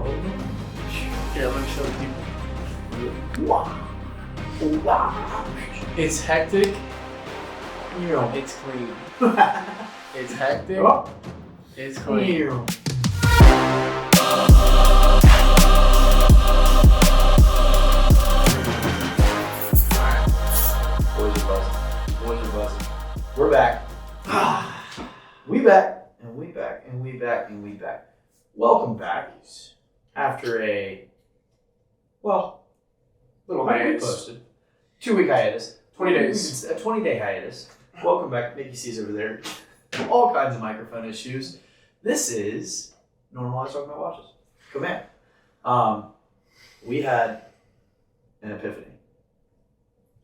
Here, let me show the people. Wow. It's hectic. It's clean. It's hectic. It's clean. Boys are buzzing. We're back. We back, and we back, and we back, and we back. Welcome back. After a, little hiatus. posted. 2-week hiatus. 20 days. A 20-day hiatus. Welcome back. Mickey C's over there. All kinds of microphone issues. This is Normalize Talking About Watches. Cann. We had an epiphany.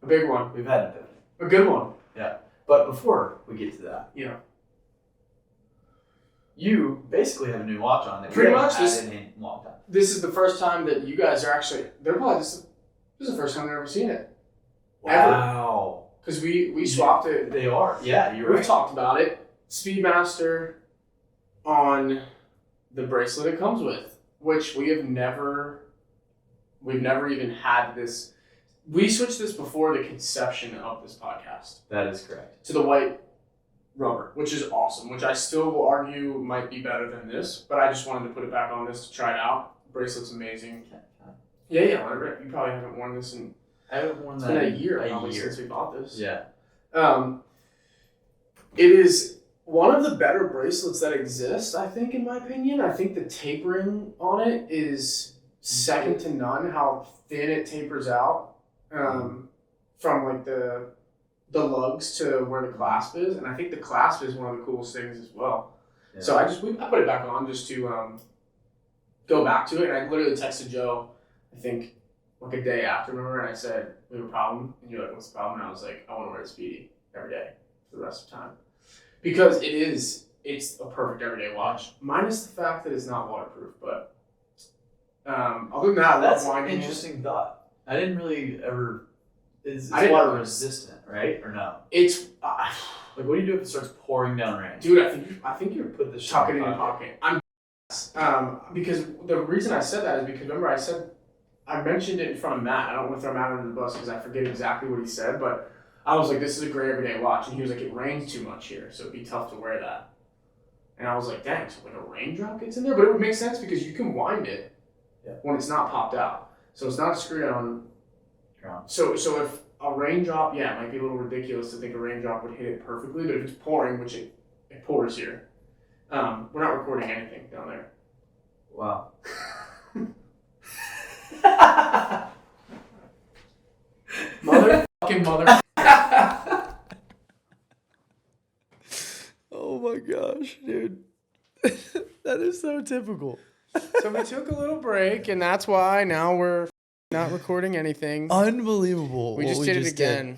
A big one. We've had an epiphany. A good one. Yeah. But before we get to that, you basically have a new watch on that Pretty we much haven't had in a long time. This is the first time that you guys are actually. This is the first time they've ever seen it. Wow. Because we swapped it. They are. Yeah, you're We've right. talked about it. Speedmaster on the bracelet it comes with, which we've never even had this. We switched this before the conception of this podcast That is correct. to the white rubber, which is awesome, which I still will argue might be better than this, but I just wanted to put it back on this to try it out. The bracelet's amazing. Yeah, whatever. You probably haven't worn this in. I haven't worn It's that been in a year probably since we bought this. Yeah. It is one of the better bracelets that exist, I think, in my opinion. I think the tapering on it is second to none, how thin it tapers out from like the lugs to where the clasp is. And I think the clasp is one of the coolest things as well. Yeah. So I put it back on just to go back to it. And I literally texted Joe, I think, like a day after, remember? And I said, we have a problem. And you're like, what's the problem? And I was like, I want to wear the Speedy every day for the rest of the time. Because it's a perfect everyday watch. Minus the fact that it's not waterproof. But other than that, That's I love an winding interesting thought. I didn't really ever. It's I didn't water know. resistant, right? Or no? It's Like, what do you do if it starts pouring down rain? dude. I think you're Put this tuck it in your pocket. Because the reason I said that is because remember I mentioned it in front of Matt. I don't want to throw Matt under the bus because I forget exactly what he said, but I was like, this is a great everyday watch. And he was like, it rains too much here, so it'd be tough to wear that. And I was like, dang, so like a raindrop gets in there? But it would make sense because you can wind it when it's not popped out. So it's not screwed on. So if a raindrop, it might be a little ridiculous to think a raindrop would hit it perfectly, but if it's pouring, which it pours here, we're not recording anything down there. Wow. Mother. Oh my gosh, dude. That is so typical. So we took a little break, and that's why now we're not recording anything. Unbelievable. We just did it again.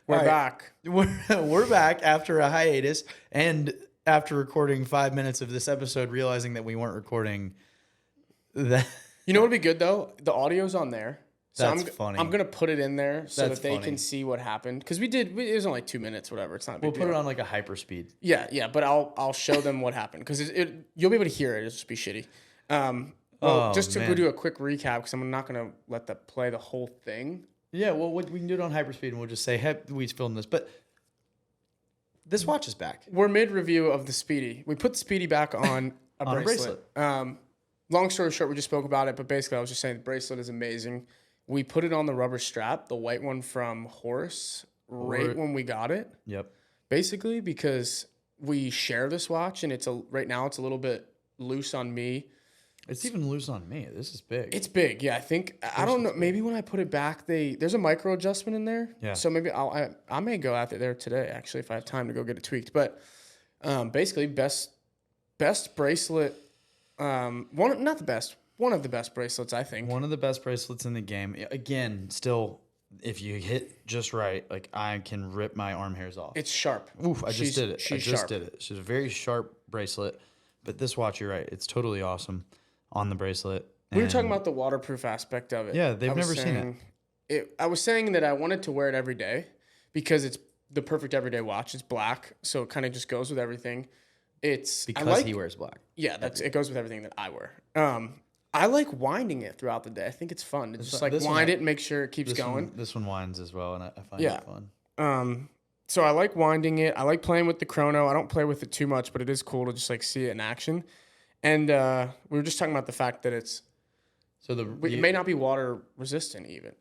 We're All right. back. We're back after a hiatus and after recording 5 minutes of this episode, realizing that we weren't recording that. You know what would be good, though? The audio's on there. So That's funny. I'm going to put it in there so That's that they funny. can see what happened. Because it was only 2 minutes, whatever. It's not a big We'll deal. put it on like a hyperspeed. Yeah, but I'll show them what happened. Because you'll be able to hear it. It'll just be shitty. Just to go do a quick recap, because I'm not going to let that play the whole thing. Yeah, well, we can do it on hyperspeed and we'll just say, hey, we filmed this. But this watch is back. We're mid-review of the Speedy. We put the Speedy back on a On a bracelet. Long story short, we just spoke about it, but basically I was just saying the bracelet is amazing. We put it on the rubber strap, the white one from Horse, right when we got it. Yep. Basically, because we share this watch, and right now it's a little bit loose on me. It's even loose on me. This is big. It's big, yeah. I don't know. Maybe when I put it back, there's a micro adjustment in there. Yeah. So maybe I may go out there today actually if I have time to go get it tweaked. But basically, best bracelet. One of the best bracelets, I think. One of the best bracelets in the game. Again, still, if you hit just right, like I can rip my arm hairs off. It's sharp. Oof! I just did it. She's sharp. She's a very sharp bracelet. But this watch, you're right. It's totally awesome on the bracelet. We were talking about the waterproof aspect of it. Yeah, they've never seen it. I was saying that I wanted to wear it every day because it's the perfect everyday watch. It's black, so it kind of just goes with everything. It's Because he wears black. Yeah, it goes with everything that I wear. I like winding it throughout the day. I think it's fun to just like wind it and make sure it keeps going. This one winds as well, and I find it fun. So I like winding it. I like playing with the chrono. I don't play with it too much, but it is cool to just like see it in action. And we were just talking about the fact that it may not be water resistant even.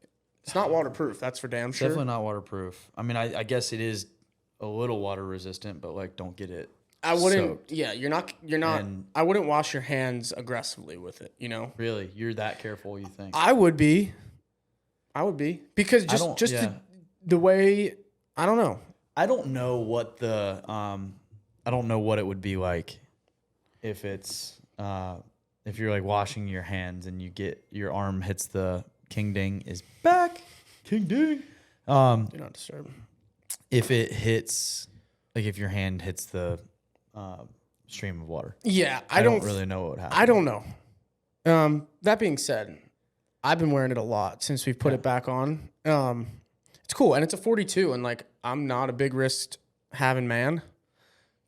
It's not waterproof. That's for damn sure. Definitely not waterproof. I mean, I guess it is a little water resistant, but like don't get it. I wouldn't. Soaked. Yeah, you're not. And I wouldn't wash your hands aggressively with it. You know. Really, you're that careful? You think? I would be because the way I don't know. I don't know what the I don't know what it would be like if it's if you're like washing your hands and you get your arm hits the king ding is back king ding. Do not disturb. If it hits, like if your hand hits the stream of water. Yeah, I don't really know what would happen. I don't know. That being said, I've been wearing it a lot since we've put it back on. It's cool, and it's a 42, and like I'm not a big wrist having man,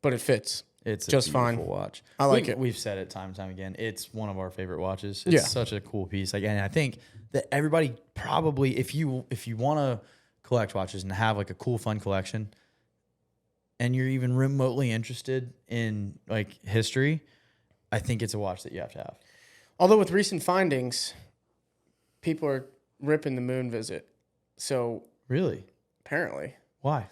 but it fits. It's just a fine. Watch. I like it. We've said it time and time again. It's one of our favorite watches. It's such a cool piece. Like, and I think that everybody probably, if you want to collect watches and have like a cool, fun collection, and you're even remotely interested in like history, I think it's a watch that you have to have. Although with recent findings, people are ripping the moon visit. So really, apparently, why?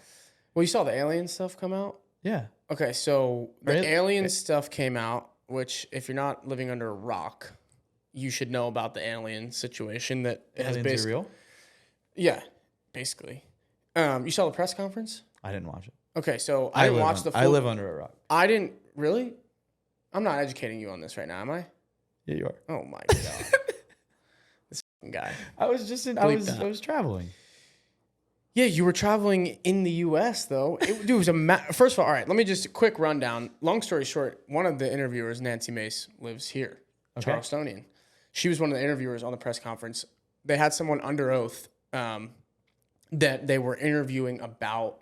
Well, you saw the alien stuff come out. Yeah. Okay, so the alien stuff came out, which if you're not living under a rock, you should know about the alien situation that has basically real. Yeah, basically. You saw the press conference? I didn't watch it. Okay, so I didn't watch the full... I live under a rock. I didn't... Really? I'm not educating you on this right now, am I? Yeah, you are. Oh, my God. This guy. I was traveling. Yeah, you were traveling in the U.S., though. It was first of all, right, let me just quick rundown. Long story short, one of the interviewers, Nancy Mace, lives here, Charlestonian. She was one of the interviewers on the press conference. They had someone under oath that they were interviewing about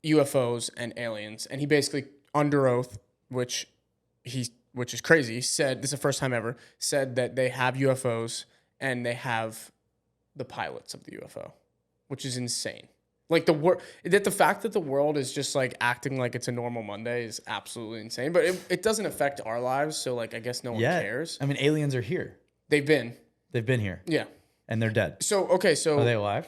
UFOs and aliens, and he basically under oath, which is crazy, said this is the first time ever said that they have UFOs and they have the pilots of the UFO, which is insane. Like the fact that the world is just like acting like it's a normal Monday is absolutely insane. But it doesn't affect our lives, so like I guess no one cares. I mean, aliens are here. They've been here. Yeah, and they're dead. So are they alive?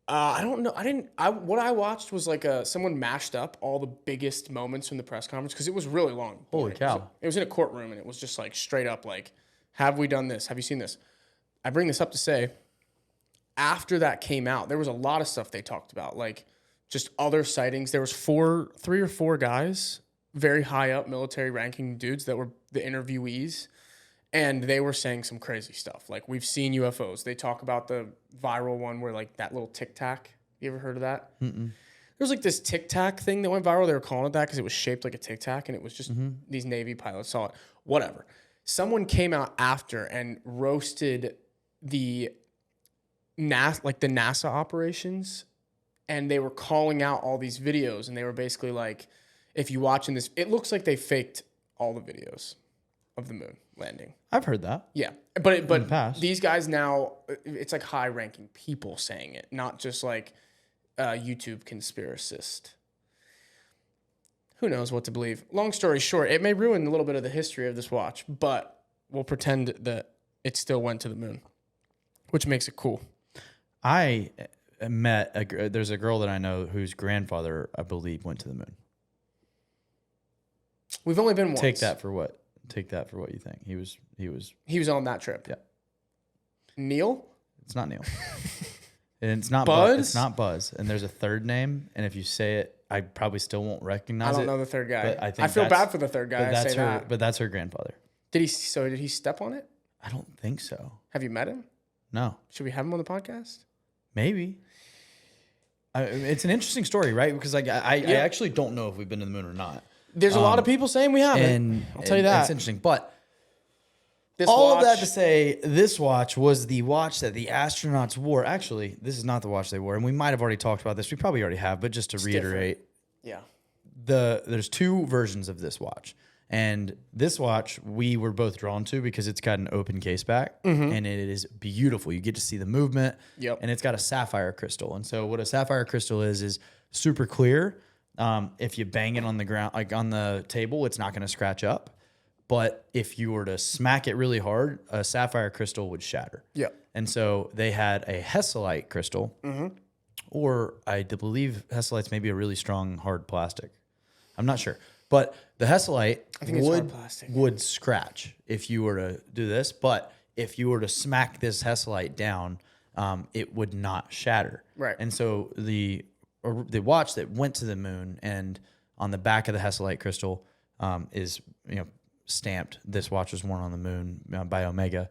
I don't know. What I watched was like someone mashed up all the biggest moments from the press conference because it was really long. Holy cow! It was in a courtroom and it was just like straight up like, have we done this? Have you seen this? I bring this up to say, after that came out, there was a lot of stuff they talked about, like just other sightings. There was 3 or 4 guys, very high up military ranking dudes that were the interviewees. And they were saying some crazy stuff. Like, we've seen UFOs. They talk about the viral one where, like, that little Tic Tac. You ever heard of that? Mm-mm. There was, like, this Tic Tac thing that went viral. They were calling it that because it was shaped like a Tic Tac, and it was just these Navy pilots saw it. Whatever. Someone came out after and roasted the NASA operations, and they were calling out all these videos, and they were basically like, if you watching this, it looks like they faked all the videos of the moon landing. I've heard that. Yeah. But these guys now, it's like high-ranking people saying it, not just like YouTube conspiracist. Who knows what to believe? Long story short, it may ruin a little bit of the history of this watch, but we'll pretend that it still went to the moon, which makes it cool. I met there's a girl that I know whose grandfather, I believe, went to the moon. We've only been once. Take that for what you think. He was on that trip. Yeah. Neil? It's not Neil. And it's not Buzz. It's not Buzz. And there's a third name, and if you say it, I probably still won't recognize it. I don't know the third guy. But I feel bad for the third guy. But that's her grandfather. Did he step on it? I don't think so. Have you met him? No. Should we have him on the podcast? Maybe. It's an interesting story, right? Because I actually don't know if we've been to the moon or not. There's a lot of people saying we haven't. And I'll tell you that. It's interesting. But all of that to say, this watch was the watch that the astronauts wore. Actually, this is not the watch they wore. And we might have already talked about this. We probably already have, but just to reiterate. Yeah. there's two versions of this watch. And this watch we were both drawn to because it's got an open case back and it is beautiful. You get to see the movement. Yep. And it's got a sapphire crystal. And so what a sapphire crystal is super clear. If you bang it on the ground, like on the table, it's not going to scratch up. But if you were to smack it really hard, a sapphire crystal would shatter. Yep. And so they had a Hesalite crystal, or I believe Hesalite's maybe a really strong hard plastic. I'm not sure. But the Hesalite would scratch if you were to do this. But if you were to smack this Hesalite down, it would not shatter. Right. And so the watch that went to the moon, and on the back of the Hesalite crystal is stamped, this watch was worn on the moon by Omega.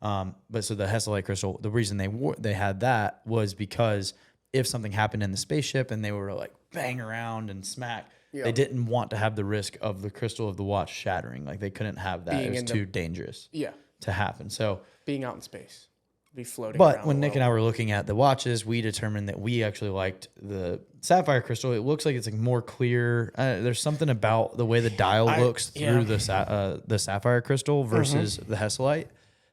But so the Hesalite crystal, the reason they had that was because if something happened in the spaceship and they were to like bang around and smack, they didn't want to have the risk of the crystal of the watch shattering. Like they couldn't have that. It was too dangerous to happen. So being out in space, be floating. But when Nick and I were looking at the watches, we determined that we actually liked the sapphire crystal. It looks like it's like more clear. There's something about the way the dial looks through the sapphire crystal versus the Hesalite.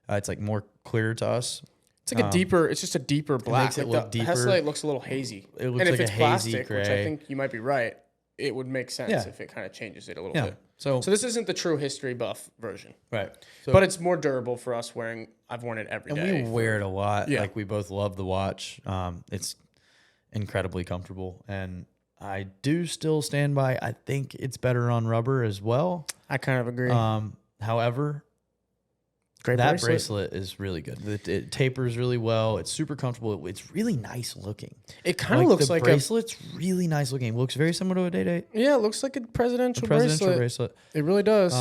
It's like more clear to us. It's like a deeper. It's just a deeper black. It makes it look deeper. Hesalite looks a little hazy. It looks and like if it's a hazy plastic, gray. which I think you might be right, it would make sense if it kind of changes it a little bit. So this isn't the true history buff version, right? So, but it's more durable for us wearing. I've worn it every day. And we wear it a lot. Yeah. Like we both love the watch. It's incredibly comfortable, and I do still stand by. I think it's better on rubber as well. I kind of agree. However, that bracelet is really good. It tapers really well. It's super comfortable. It's really nice looking. It kind of looks like the bracelet's really nice looking. It looks very similar to a Day-Date. Yeah, it looks like a presidential bracelet. It really does.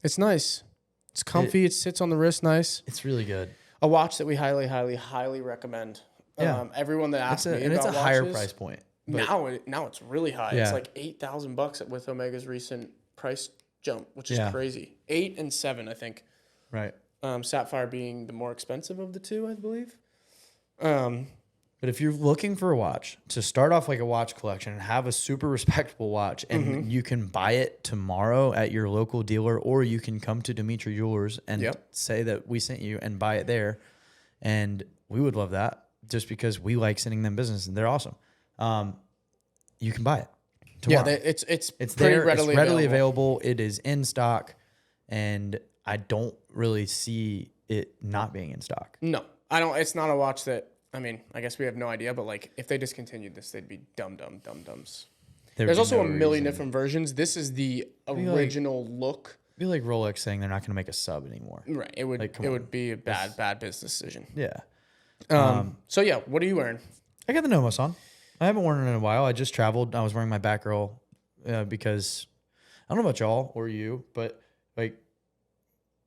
It's nice. It's comfy. It sits on the wrist nice. It's really good. A watch that we highly, highly, highly recommend. Yeah. Everyone that asks me about it's a watches, higher price point. Now it's really high. Yeah. It's like $8,000 with Omega's recent price jump, which is crazy. 8 and 7, I think. Right. Sapphire being the more expensive of the two, I believe. But if you're looking for a watch to start off like a watch collection and have a super respectable watch, and you can buy it tomorrow at your local dealer, or you can come to Dimitri Jewelers and say that we sent you and buy it there, and we would love that just because we like sending them business and they're awesome. You can buy it tomorrow. Yeah, it's pretty there. Readily available. It is in stock, and I don't really see it not being in stock. No, I don't. It's not a watch that. I mean, I guess we have no idea, but like if they discontinued this, they'd be dum-dums. There's also a million different versions. This is the original look. It'd be like Rolex saying they're not going to make a sub anymore. Right. It would be a bad business decision. Yeah. So yeah, what are you wearing? I got the Nomos on. I haven't worn it in a while. I just traveled. I was wearing my Batgirl because I don't know about y'all or you, but like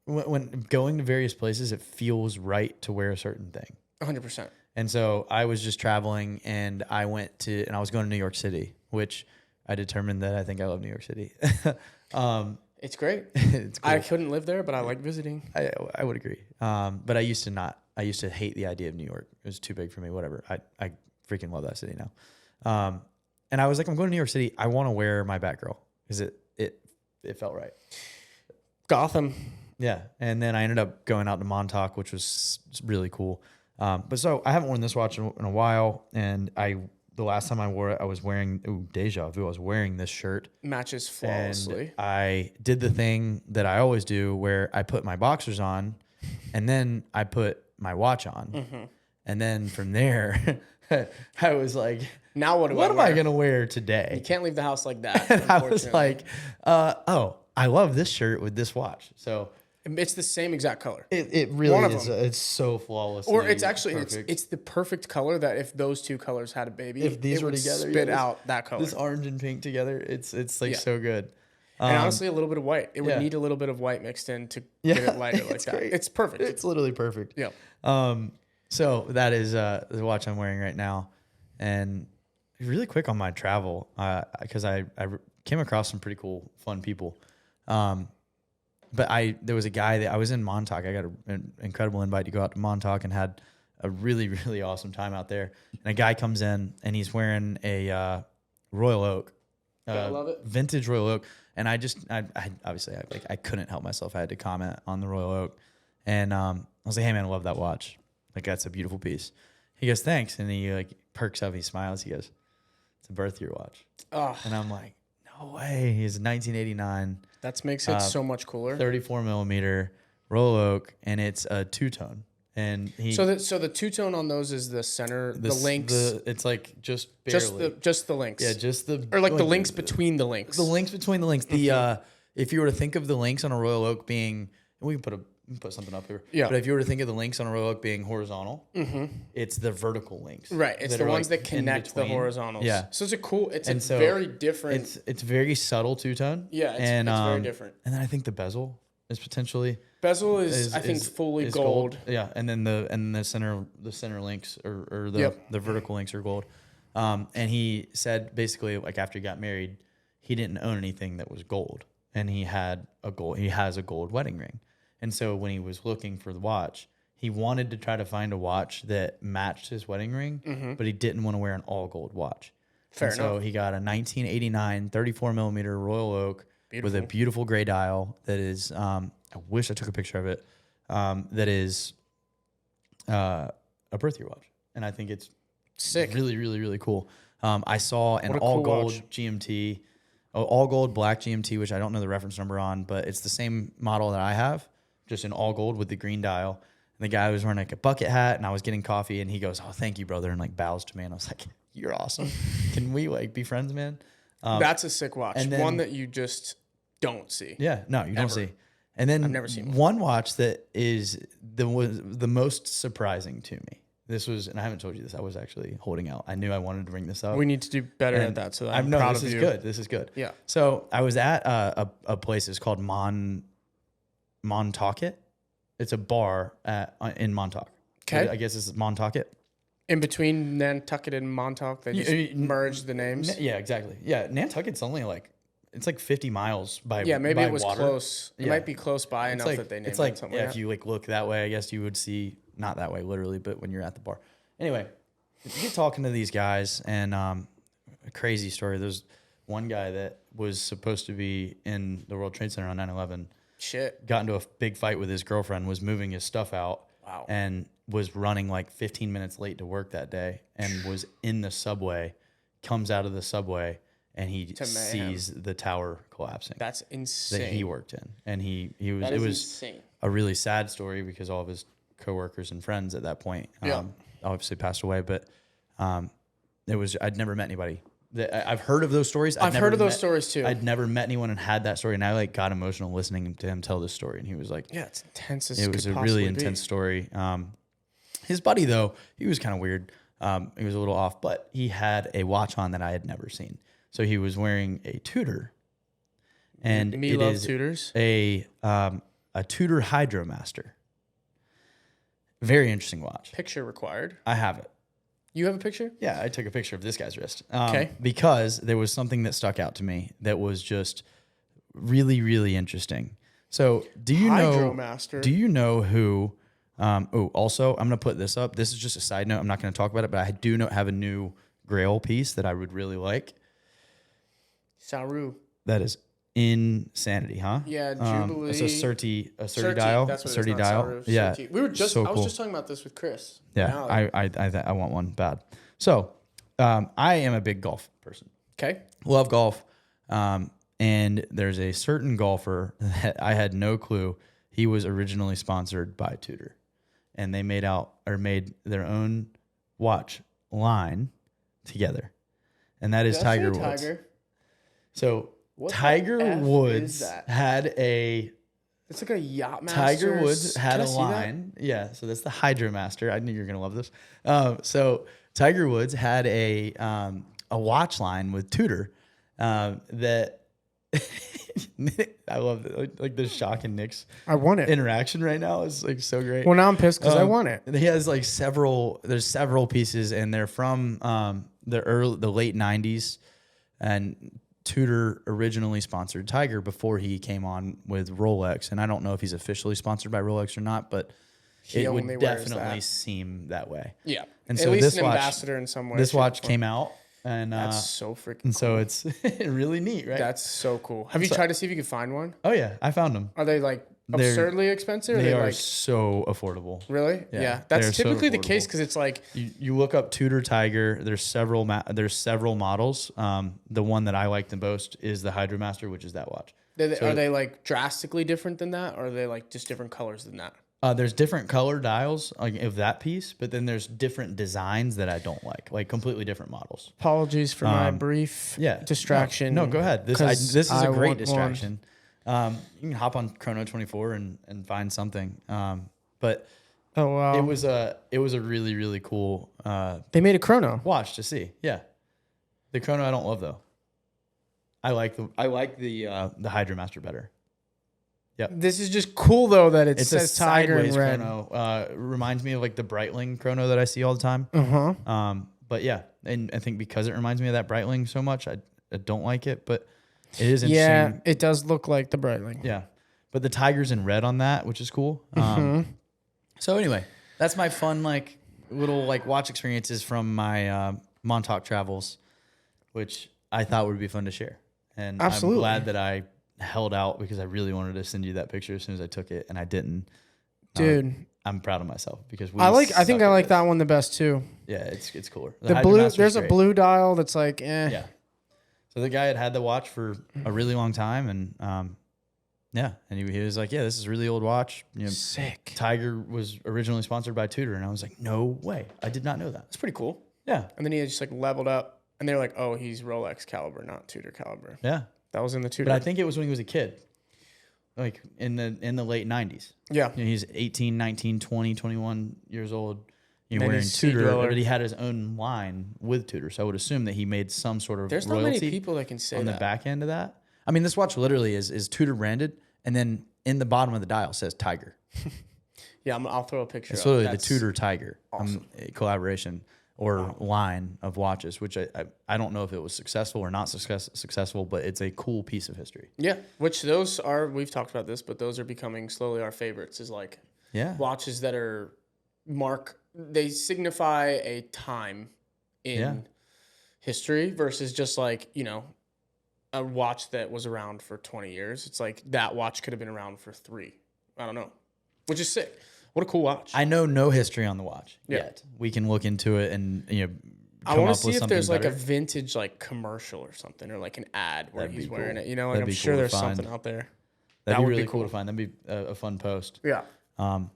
when going to various places, it feels right to wear a certain thing. 100%. And so I was just traveling, and I was going to New York City, which I determined that I think I love New York City. It's great. It's cool. I couldn't live there, but I like visiting. I would agree. But I used to not. I used to hate the idea of New York. It was too big for me. Whatever. I freaking love that city now. And I was like, I'm going to New York City. I want to wear my Batgirl because it felt right. Gotham. Yeah. And then I ended up going out to Montauk, which was really cool. But so I haven't worn this watch in a while, and the last time I wore it, I was wearing deja vu. I was wearing this shirt. Matches flawlessly. And I did the thing that I always do, where I put my boxers on, and then I put my watch on, and then from there, I was like, "Now what am I gonna wear today?" You can't leave the house like that. And I was like, "Oh, I love this shirt with this watch." So. It's the same exact color. It really is. It's so flawless. Or it's actually it's the perfect color that if those two colors had a baby, if these were together, spit out that color. This orange and pink together, it's like so good. And honestly, a little bit of white. It would need a little bit of white mixed in to get it lighter like that. Great. It's perfect. It's literally perfect. Yeah. So that is the watch I'm wearing right now, and really quick on my travel because I came across some pretty cool, fun people. But there was a guy that I was in Montauk. I got an incredible invite to go out to Montauk and had a really, really awesome time out there. And a guy comes in and he's wearing a Royal Oak Gotta love it. vintage Royal Oak. And I obviously I couldn't help myself. I had to comment on the Royal Oak, and I was like, "Hey man, I love that watch. Like that's a beautiful piece." He goes, "Thanks," and he like perks up. He smiles. He goes, "It's a birth year watch." Oh, And I'm like, "No way!" He's 1989. that makes it so much cooler. 34 millimeter Royal Oak, and it's a two-tone. And So the two-tone on those is the center, the links, it's like just barely. just the links. Yeah, just the or like the links between the links. The links between the links. The if you were to think of the links on a Royal Oak being, we can put something up here. Yeah. But if you were to think of the links on a Royal Oak being horizontal, it's the vertical links. Right. It's the ones that connect the horizontals. Yeah. So it's a very different. It's very subtle two-tone. Yeah. It's very different. And then I think the bezel is potentially. Bezel is I think fully gold. Yeah, and then the center links or the vertical links are gold. And he said basically like after he got married, he didn't own anything that was gold, and he has a gold wedding ring. And so when he was looking for the watch, he wanted to try to find a watch that matched his wedding ring, but he didn't want to wear an all gold watch. Fair enough. So he got a 1989 34 millimeter Royal Oak with a beautiful gray dial that is. I wish I took a picture of it. That is a birth year watch, and I think it's sick. Really, really, really cool. I saw an all cool gold watch. GMT, all gold black GMT, which I don't know the reference number on, but it's the same model that I have, just in all gold with the green dial. And the guy was wearing like a bucket hat, and I was getting coffee, and he goes, "Oh, thank you, brother," and like bows to me, and I was like, "You're awesome. Can we like be friends, man?" That's a sick watch. and then- one that you just don't see. Yeah, no, you don't see. And then I've never seen one watch that is the most surprising to me. This was, and I haven't told you this. I was actually holding out. I knew I wanted to bring this up. We need to do better at that. So I'm proud of you. This is good. Yeah. So I was at a place. It's called Montauk. It's a bar in Montauk. Okay. I guess it's Montauk. In between Nantucket and Montauk, they just merged the names. Yeah, exactly. Yeah, Nantucket's only like. It's like 50 miles by water. Yeah, maybe it was close. It Yeah. might be close by enough like, that they named it's like, it something yeah, like if that. you like look that way, I guess you would see, not that way literally, but when you're at the bar. Anyway, you get talking to these guys, and a crazy story. There's one guy that was supposed to be in the World Trade Center on 9/11. Shit. Got into a big fight with his girlfriend, was moving his stuff out. Wow. And was running like 15 minutes late to work that day, and was in the subway, comes out of the subway, and he sees the tower collapsing. That's insane. That he worked in, and it was insane. a really sad story because all of his coworkers and friends at that point obviously passed away. But I'd never met anybody. I've heard of those stories. I've heard of those stories too. I'd never met anyone and had that story, and I like got emotional listening to him tell this story. And he was like, "Yeah, it's intense. It was a really intense story." His buddy though, he was kind of weird. He was a little off, but he had a watch on that I had never seen. So he was wearing a Tudor, and Me it love is Tudors. a Tudor Hydromaster. Very interesting watch. Picture required. I have it. You have a picture? Yeah, I took a picture of this guy's wrist. Okay. Because there was something that stuck out to me that was just really, really interesting. So, do you know who? Also, I'm gonna put this up. This is just a side note. I'm not gonna talk about it, but I do have a new Grail piece that I would really like. Saru. That is insanity, huh? Yeah, Jubilee. It's a Serti dial. That's what Serti dial. Saru, Yeah. Serti. We were just. So I was cool. just talking about this with Chris. Yeah, I want one bad. So, I am a big golf person. Okay. Love golf. And there's a certain golfer that I had no clue. He was originally sponsored by Tudor, and they made their own watch line together, and that is Tiger Woods. Tiger. So What Tiger the F Woods is that? had a It's like a yacht master. Tiger Woods had Can I a see that? line. Yeah, so that's the Hydromaster. I knew you were gonna love this. So Tiger Woods had a watch line with Tudor that I love it. Like the shock in Nick's I want it. interaction right now is like so great. Well, now I'm pissed because I want it. He has like there's several pieces, and they're from the late 90s, and Tudor originally sponsored Tiger before he came on with Rolex, and I don't know if he's officially sponsored by Rolex or not, but it would definitely seem that way. Yeah, And at so least this an watch, ambassador in some way. this shape, or watch form. came out, And That's so freaking and so cool. it's really neat, right? That's so cool. Have you tried to see if you could find one? Oh yeah, I found them. Are they like absurdly expensive? Or They are are like so affordable. really? Yeah, Yeah. That's they're so typically the affordable. case because it's like You look up Tudor Tiger. There's several models. The one that I like the most is the Hydromaster, which is that watch. are they like drastically different than that, or are they like just different colors than that? There's different color dials of that piece, but then there's different designs that I don't like completely different models. Apologies for my brief distraction. No, go ahead. This is a great distraction. You can hop on Chrono 24 and find something. But oh wow, it was a really really cool they made a chrono watch to see. Yeah, the Chrono I don't love though. I like the Hydromaster better. Yep. This is just cool though that it It's says a Tiger in sideways red. chrono. Reminds me of like the Breitling chrono that I see all the time. But yeah, and I think because it reminds me of that Breitling so much, I don't like it. But it is interesting. Yeah, it does look like the Breitling. Yeah, but the Tiger's in red on that, which is cool. So anyway, that's my fun like little like watch experiences from my Montauk travels, which I thought would be fun to share. And Absolutely. I'm glad that I held out because I really wanted to send you that picture as soon as I took it, and I didn't. Dude, I'm proud of myself because I think I like that one the best too. Yeah, it's cooler. The blue, Hydromaster's there's a great. blue dial that's like, Yeah. So the guy had the watch for a really long time, and and he was like, "Yeah, this is a really old watch." You know, sick. Tiger was originally sponsored by Tudor, and I was like, "No way! I did not know that." It's pretty cool. Yeah, And then he just like leveled up, and they're like, "Oh, he's Rolex caliber, not Tudor caliber." yeah. That was in the Tudor. But I think it was when he was a kid, like in the late 90s. Yeah. You know, he's 18, 19, 20, 21 years old. You're Then wearing he's Sea Tudor, Dweller. but he had his own line with Tudor. So I would assume that he made some sort of There's not royalty many people that can say on that. the back end of that. I mean, this watch literally is Tudor branded, and then in the bottom of the dial says Tiger. Yeah, I'll throw a picture. It's up. literally That's the Tudor Tiger awesome. collaboration or line of watches, which I don't know if it was successful or not successful, but it's a cool piece of history. Yeah, which those are, we've talked about this, but those are becoming slowly our favorites, is like Yeah. watches that are they signify a time in history versus just like, a watch that was around for 20 years. It's like that watch could have been around for 3. I don't know, which is sick. What a cool watch. I know no history on the watch Yeah. yet. We can look into it and I come want up to see with if something there's like better. a vintage like commercial or something, or like an ad where That'd be he's wearing cool. it. Like That'd I'm be sure cool to there's find. something out there. That'd that be would really be cool cool. to find. That'd be a fun post. Yeah, On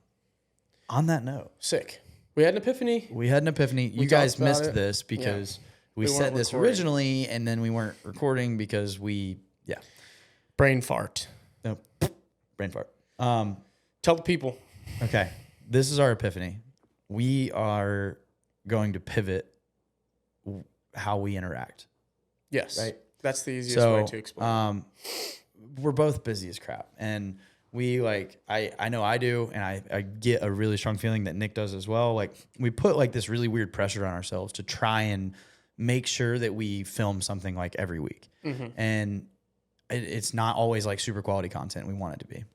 that note, sick. We had an epiphany. we had an epiphany. We You guys talked about missed it. this because we We set weren't this recording. originally, and then we weren't recording because Brain fart. no, brain fart. Tell the people. Okay, this is our epiphany. We are going to pivot how we interact. Yes. Right. That's the easiest way to explain. We're both busy as crap, and we I know I do, and I get a really strong feeling that Nick does as well. Like we put like this really weird pressure on ourselves to try and make sure that we film something like every week, and it's not always like super quality content we want it to be,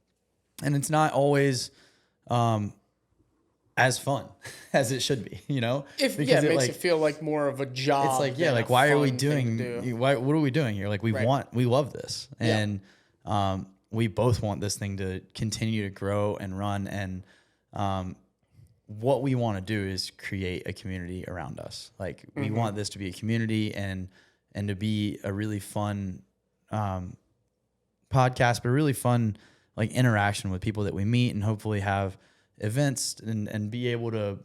and it's not always as fun as it should be, It Because makes it feel like more of a job. it's like, than a why are we fun thing to doing? do. What are we doing here? Like we Right. we love this, and we both want this thing to continue to grow and run. And what we want to do is create a community around us. Like we want this to be a community and to be a really fun podcast, but a really fun like interaction with people that we meet, and hopefully have events and be able to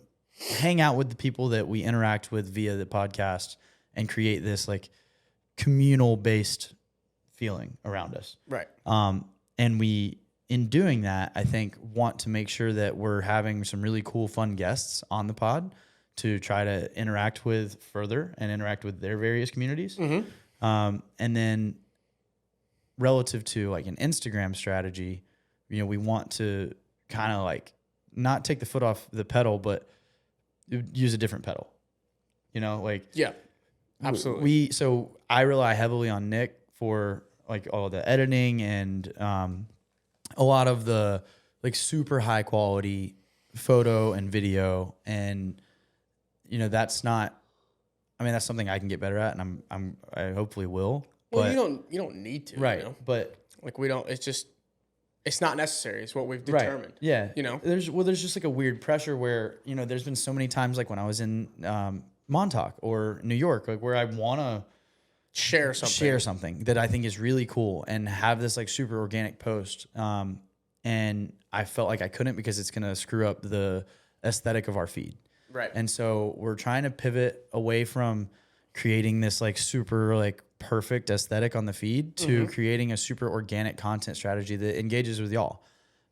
hang out with the people that we interact with via the podcast and create this like communal based feeling around us. Right. And we, in doing that, I think want to make sure that we're having some really cool, fun guests on the pod to try to interact with further and interact with their various communities. And then relative to like an Instagram strategy, we want to kind of like not take the foot off the pedal, but use a different pedal. Yeah. Absolutely. So I rely heavily on Nick for like all the editing and a lot of the like super high quality photo and video, and that's not I mean, that's something I can get better at, and I hopefully will. Well, but, you don't need to, right? You know? But Like we don't. It's not necessary. It's what we've right, determined. yeah. You know. There's just like a weird pressure where there's been so many times like when I was in Montauk or New York, like where I want to share something that I think is really cool and have this like super organic post. And I felt like I couldn't because it's gonna screw up the aesthetic of our feed. Right. And so we're trying to pivot away from creating this like super like perfect aesthetic on the feed to creating a super organic content strategy that engages with y'all.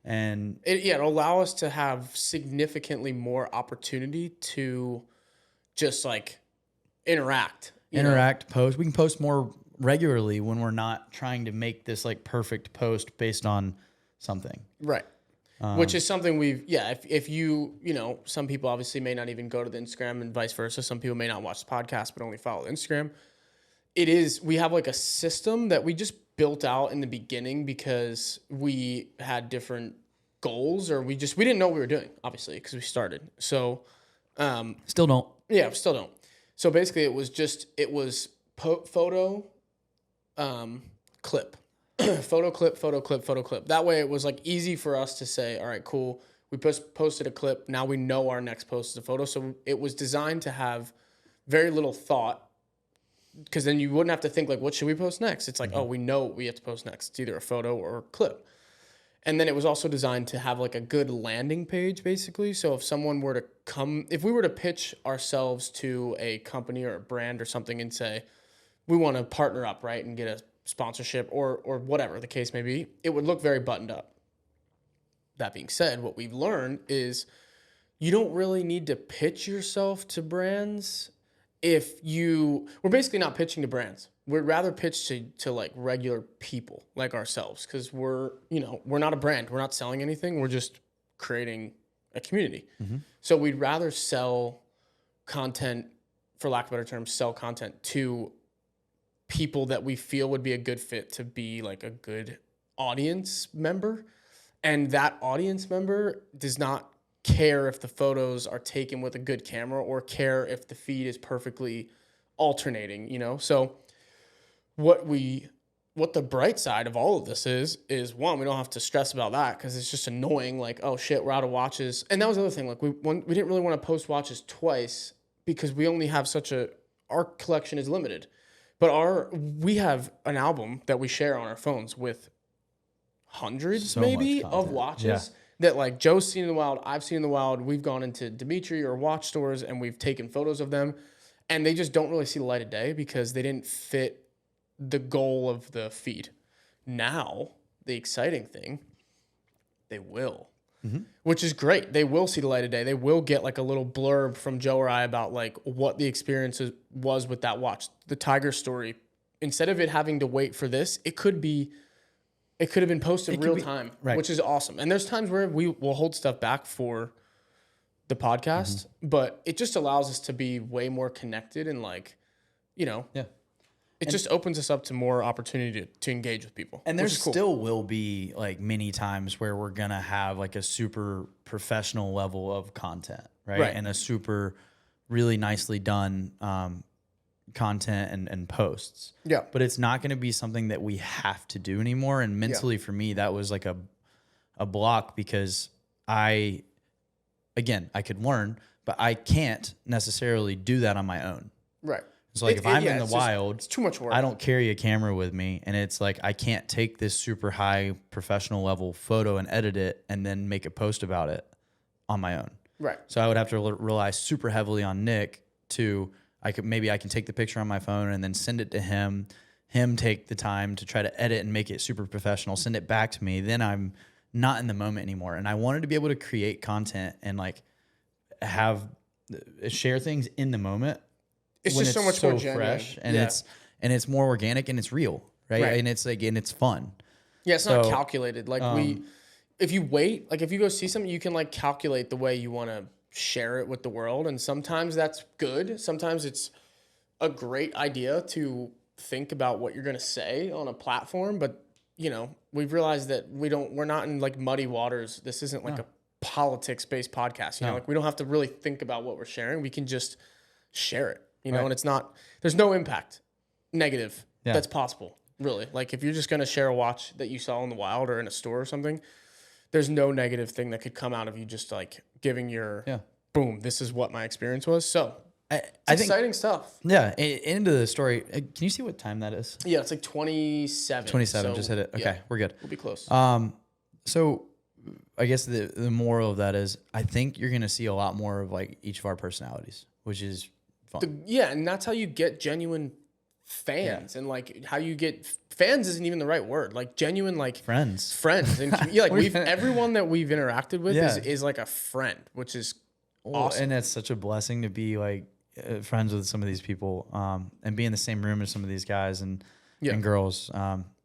And it'll allow us to have significantly more opportunity to just like interact, post. We can post more regularly when we're not trying to make this like perfect post based on something. Right. Which is something if you some people obviously may not even go to the Instagram and vice versa. Some people may not watch the podcast, but only follow Instagram. We have like a system that we just built out in the beginning because we had different goals or we didn't know what we were doing, obviously, because we started. So, still don't. Yeah, still don't. So basically it was photo, clip. Photo clip. That way it was like easy for us to say, all right, cool. We posted a clip. Now we know our next post is a photo. So it was designed to have very little thought because then you wouldn't have to think like, what should we post next? It's like, oh, we know what we have to post next. It's either a photo or a clip. And then it was also designed to have like a good landing page basically. So if we were to pitch ourselves to a company or a brand or something and say, we want to partner up, right? And get a sponsorship or whatever the case may be, it would look very buttoned up. That being said, what we've learned is you don't really need to pitch yourself to brands we're basically not pitching to brands. We'd rather pitch to like regular people like ourselves because we're not a brand. We're not selling anything. We're just creating a community. Mm-hmm. So we'd rather sell content, for lack of a better term, to people that we feel would be a good fit to be like a good audience member. And that audience member does not care if the photos are taken with a good camera or care if the feed is perfectly alternating, So what the bright side of all of this is one, we don't have to stress about that because it's just annoying. Like, oh shit, we're out of watches. And that was the other thing. Like we didn't really want to post watches twice because we only have our collection is limited. But we have an album that we share on our phones with hundreds of watches that like Joe's seen in the wild, I've seen in the wild. We've gone into Dimitri or watch stores and we've taken photos of them and they just don't really see the light of day because they didn't fit the goal of the feed. Now, the exciting thing, they will. Mm-hmm. Which is great. They will see the light of day. They will get like a little blurb from Joe or I about like what the experience was with that watch. The Tiger story. Instead of it having to wait for this, it could have been posted real time, right, which is awesome. And there's times where we will hold stuff back for the podcast, but it just allows us to be way more connected and like, it just opens us up to more opportunity to engage with people. And there still will be like many times where we're going to have like a super professional level of content, right? And a super really nicely done content and posts. Yeah. But it's not going to be something that we have to do anymore. And mentally for me, that was like a block because I could learn, but I can't necessarily do that on my own. Right. So like if I'm in the wild, it's too much work. I don't carry a camera with me and it's like I can't take this super high professional level photo and edit it and then make a post about it on my own. Right. So I would have to rely super heavily on Nick I can take the picture on my phone and then send it to him take the time to try to edit and make it super professional, send it back to me. Then I'm not in the moment anymore. And I wanted to be able to create content and like share things in the moment. It's just so much more fresh and it's more organic and it's real, right? And it's like it's fun. Yeah, it's not calculated. Like if you wait, like if you go see something, you can like calculate the way you want to share it with the world, and sometimes that's good. Sometimes it's a great idea to think about what you're going to say on a platform, but we've realized that we're not in like muddy waters. This isn't like a politics based podcast. Like we don't have to really think about what we're sharing. We can just share it. you know, and it's not, there's no impact negative that's possible, really. Like if you're just going to share a watch that you saw in the wild or in a store or something, there's no negative thing that could come out of you just like giving your boom, this is what my experience was. So I think exciting stuff. Yeah. Into the story. Can you see what time that is? Yeah, it's like 27. 27. So, just hit it. Okay, we're good. We'll be close. So I guess the moral of that is I think you're going to see a lot more of like each of our personalities, which is fun. And that's how you get genuine fans and like how you get fans isn't even the right word. Like genuine, like friends. And like everyone that we've interacted with is like a friend, which is awesome. And it's such a blessing to be like friends with some of these people and be in the same room as some of these guys and girls.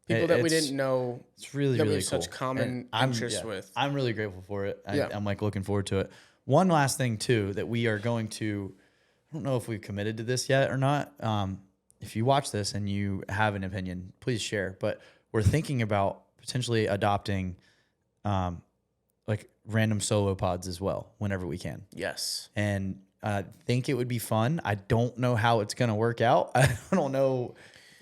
People that we didn't know. It's really, that really we have cool. such common interests with. I'm really grateful for it. I'm like looking forward to it. One last thing too, that we are going to, I don't know if we've committed to this yet or not. If you watch this and you have an opinion, please share. But we're thinking about potentially adopting like random solo pods as well whenever we can. Yes. And I think it would be fun. I don't know how it's going to work out. I don't know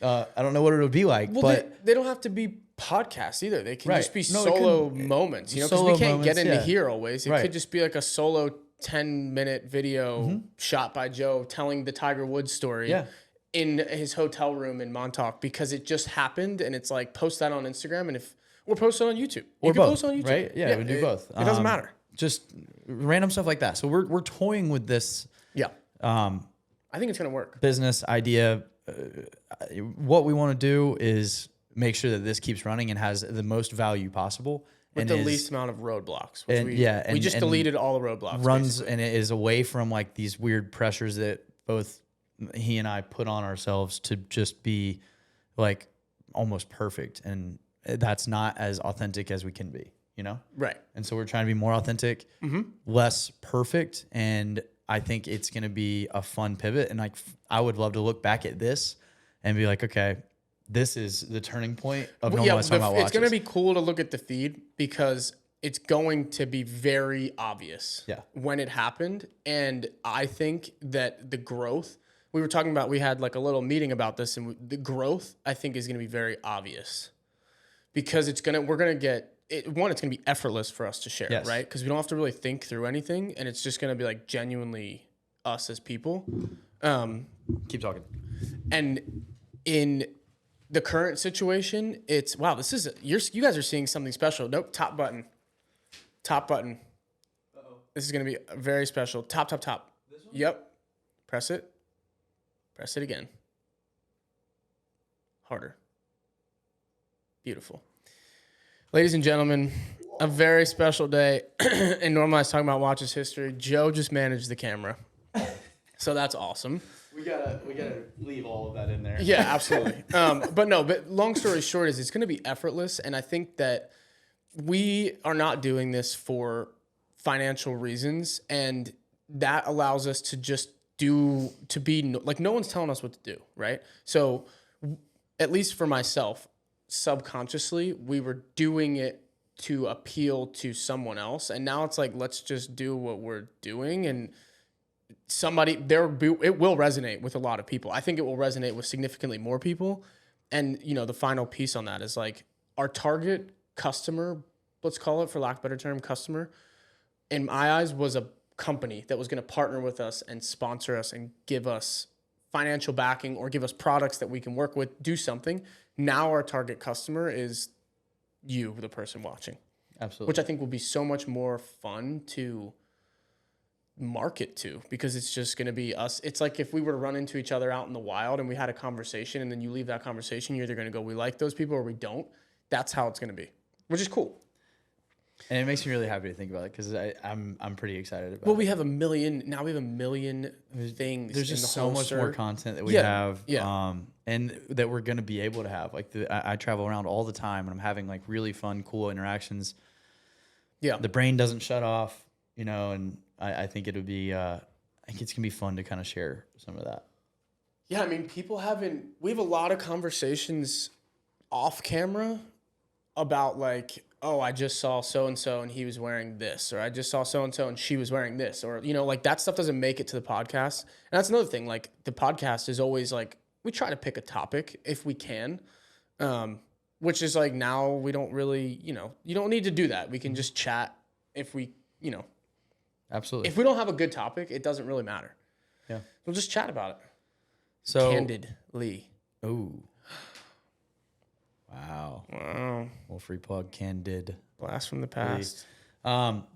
what it'll be like. Well, but they don't have to be podcasts either. They can just be No, solo moments, you know, because we can't get into here always. It could just be like a solo 10-minute video shot by Joe telling the Tiger Woods story in his hotel room in Montauk because it just happened, and it's like post that on Instagram, and or post it on YouTube. Or you can both, post it on YouTube. right? Yeah, we do both. It doesn't matter. Just random stuff like that. So we're toying with this. Yeah. I think it's gonna work. Business idea. What we want to do is make sure that this keeps running and has the most value possible. With the least amount of roadblocks. We just deleted all the roadblocks. And it is away from like these weird pressures that both he and I put on ourselves to just be like almost perfect. And that's not as authentic as we can be, you know? Right. And so we're trying to be more authentic, less perfect. And I think it's going to be a fun pivot. And like, I would love to look back at this and be like, okay, this is the turning point of Normalize Talking About Watches. It's going to be cool to look at the feed because it's going to be very obvious when it happened. And I think that the growth, we were talking about, we had like a little meeting about this, and the growth I think is going to be very obvious because it's going to be effortless for us to share, right? Because we don't have to really think through anything, and it's just going to be like genuinely us as people. Keep talking. And in the current situation, it's wow. You guys are seeing something special. Nope, top button. Uh-oh. This is gonna be very special. Top. This one? Yep. Press it. Press it again. Harder. Beautiful. Ladies and gentlemen, a very special day in Normalize Talking About Watches history. Joe just managed the camera, so that's awesome. We gotta leave all of that in there. Yeah, absolutely. But long story short is it's going to be effortless, and I think that we are not doing this for financial reasons, and that allows us to just like no one's telling us what to do, right? So at least for myself, subconsciously, we were doing it to appeal to someone else, and now it's like let's just do what we're doing and. It will resonate with a lot of people. I think it will resonate with significantly more people. And, you know, the final piece on that is like our target customer, let's call it for lack of a better term, customer, in my eyes was a company that was going to partner with us and sponsor us and give us financial backing or give us products that we can work with, do something. Now our target customer is you, the person watching. Absolutely. Which I think will be so much more fun to market to because it's just going to be us. It's like if we were to run into each other out in the wild and we had a conversation and then you leave that conversation, you're either going to go, we like those people or we don't. That's how it's going to be, which is cool. And it makes me really happy to think about it because I'm pretty excited about it. Well, we have a million things. There's just so much more content that we have and that we're going to be able to have. Like I travel around all the time and I'm having like really fun, cool interactions. Yeah. The brain doesn't shut off, you know, and I think it would be, I think it's going to be fun to kind of share some of that. Yeah, I mean, we have a lot of conversations off camera about like oh, I just saw so-and-so and he was wearing this, or I just saw so-and-so and she was wearing this, or, you know, like that stuff doesn't make it to the podcast. And that's another thing. Like the podcast is always like, we try to pick a topic if we can, which is like now we don't really, you know, you don't need to do that. We can just chat if we, you know. Absolutely. If we don't have a good topic, it doesn't really matter. Yeah. We'll just chat about it. So Candidly. Ooh. Wow. Well, free plug, Candid. Blast from the past.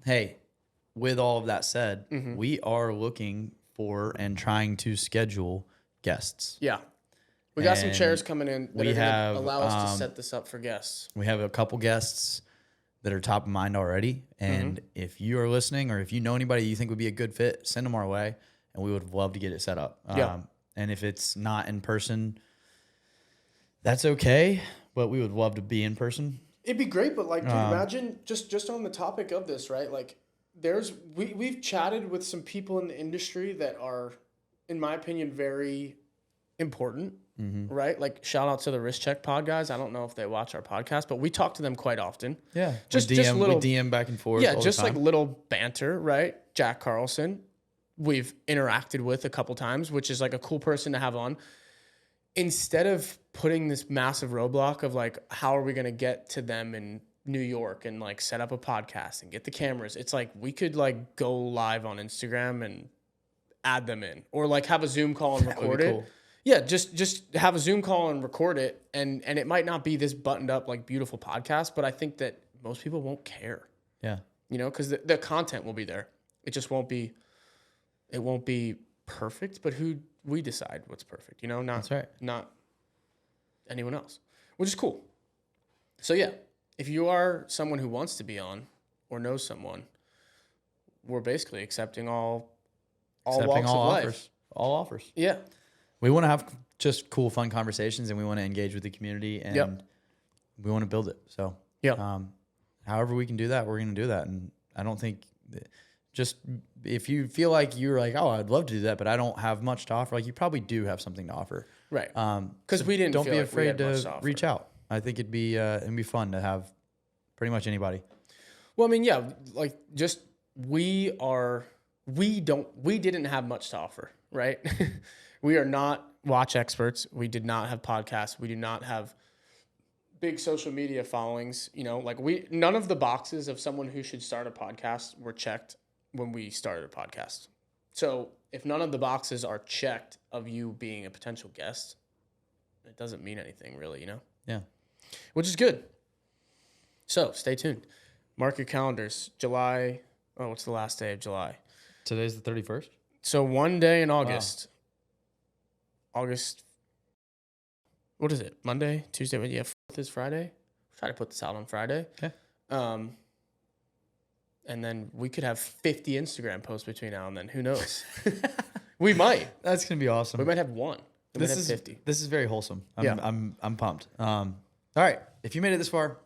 Hey, with all of that said, we are looking for and trying to schedule guests. Yeah. We got some And chairs coming in that we are have, going to allow us to set this up for guests. We have a couple guests that are top of mind already. And if you are listening or if you know anybody you think would be a good fit, send them our way. And we would love to get it set up. And if it's not in person, that's okay. But we would love to be in person. It'd be great, but like, dude, imagine just on the topic of this, right? Like, we've chatted with some people in the industry that are, in my opinion, very important, right? Like, shout out to the Wrist Check Pod guys. I don't know if they watch our podcast, but we talk to them quite often. Yeah, just we little DM back and forth. Yeah, all just the time. like little banter, right? Jack Carlson, we've interacted with a couple times, which is like a cool person to have on. Instead of putting this massive roadblock of like, how are we going to get to them in New York and like set up a podcast and get the cameras? It's like, we could like go live on Instagram and add them in, or like have a Zoom call and record it. Cool. Yeah. Just have a Zoom call and record it. And it might not be this buttoned up, like beautiful podcast, but I think that most people won't care. Yeah. You know, cause the content will be there. It just won't be perfect, but we decide what's perfect, you know, That's right. Not anyone else, which is cool. So yeah, if you are someone who wants to be on or knows someone, we're basically accepting all walks of life. All offers. Yeah. We want to have just cool, fun conversations, and we want to engage with the community, and we want to build it. So however we can do that, we're going to do that. And I don't think just if you feel like you're like, oh, I'd love to do that, but I don't have much to offer, like you probably do have something to offer. Right. Because so we didn't don't feel be like afraid we had to reach out. I think it'd be fun to have pretty much anybody. Well, I mean, yeah, like just we didn't have much to offer, right? We are not watch experts. We did not have podcasts. We do not have big social media followings. You know, like none of the boxes of someone who should start a podcast were checked when we started a podcast. So if none of the boxes are checked of you being a potential guest, it doesn't mean anything really, you know? Yeah. Which is good. So stay tuned. Mark your calendars. July. Oh, what's the last day of July? Today's the 31st. So one day in August. Wow. August. What is it? Monday? Tuesday? Yeah, 4th is Friday. Try to put this out on Friday. Okay. And then we could have 50 Instagram posts between now and then. Who knows? We might. That's gonna be awesome. We might have one. This is 50. This is very wholesome. I'm pumped. All right. If you made it this far,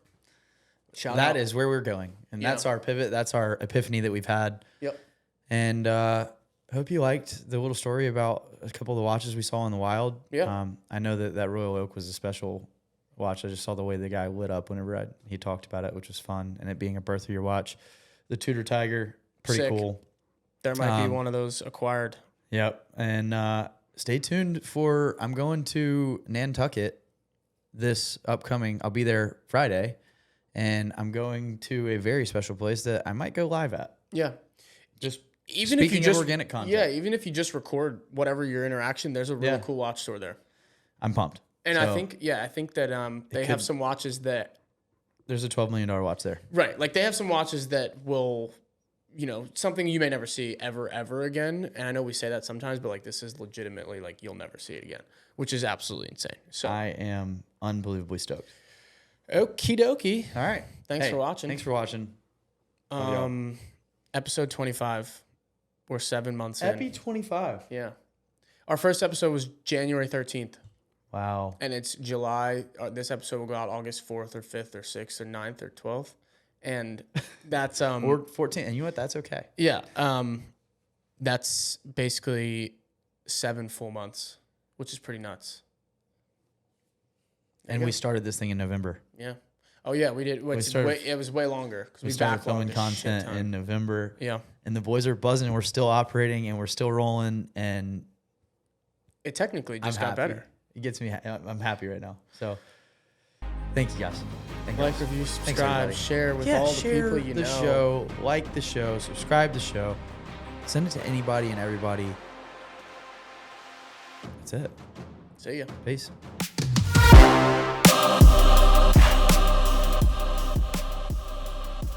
shout out. That is where we're going, and that's our pivot. That's our epiphany that we've had. Yep. And hope you liked the little story about a couple of the watches we saw in the wild. Yeah. I know that Royal Oak was a special watch. I just saw the way the guy lit up whenever he talked about it, which was fun, and it being a birth of your watch. The Tudor Tiger, pretty Sick. cool. There might be one of those acquired. Yep. And stay tuned for, I'm going to Nantucket this upcoming, I'll be there Friday, and I'm going to a very special place that I might go live at. Yeah. Just even speaking if you just, of organic content. Yeah, even if you just record whatever your interaction, there's a really cool watch store there. I'm pumped. And I think that they have some watches that... There's a $12 million watch there. Right. Like they have some watches that will, you know, something you may never see ever again. And I know we say that sometimes, but like this is legitimately like you'll never see it again, which is absolutely insane. So I am unbelievably stoked. Okie dokie. All right. Thanks for watching. Thanks for watching. Episode 25. We're 7 months in. Happy 25. Yeah. Our first episode was January 13th. Wow. And it's July. This episode will go out August 4th or 5th or 6th or 9th or 12th. And that's... or 14. And you know what? That's okay. Yeah. That's basically 7 full months, which is pretty nuts. And we started this thing in November. Yeah. Oh yeah, we did. It was way longer because we started filming content in November. Yeah, and the boys are buzzing. We're still operating and we're still rolling. And it technically just got better. It gets me. I'm happy right now. So thank you guys. Like, review, subscribe, share with all the people you know. The show, like the show, subscribe to the show, send it to anybody and everybody. That's it. See ya. Peace.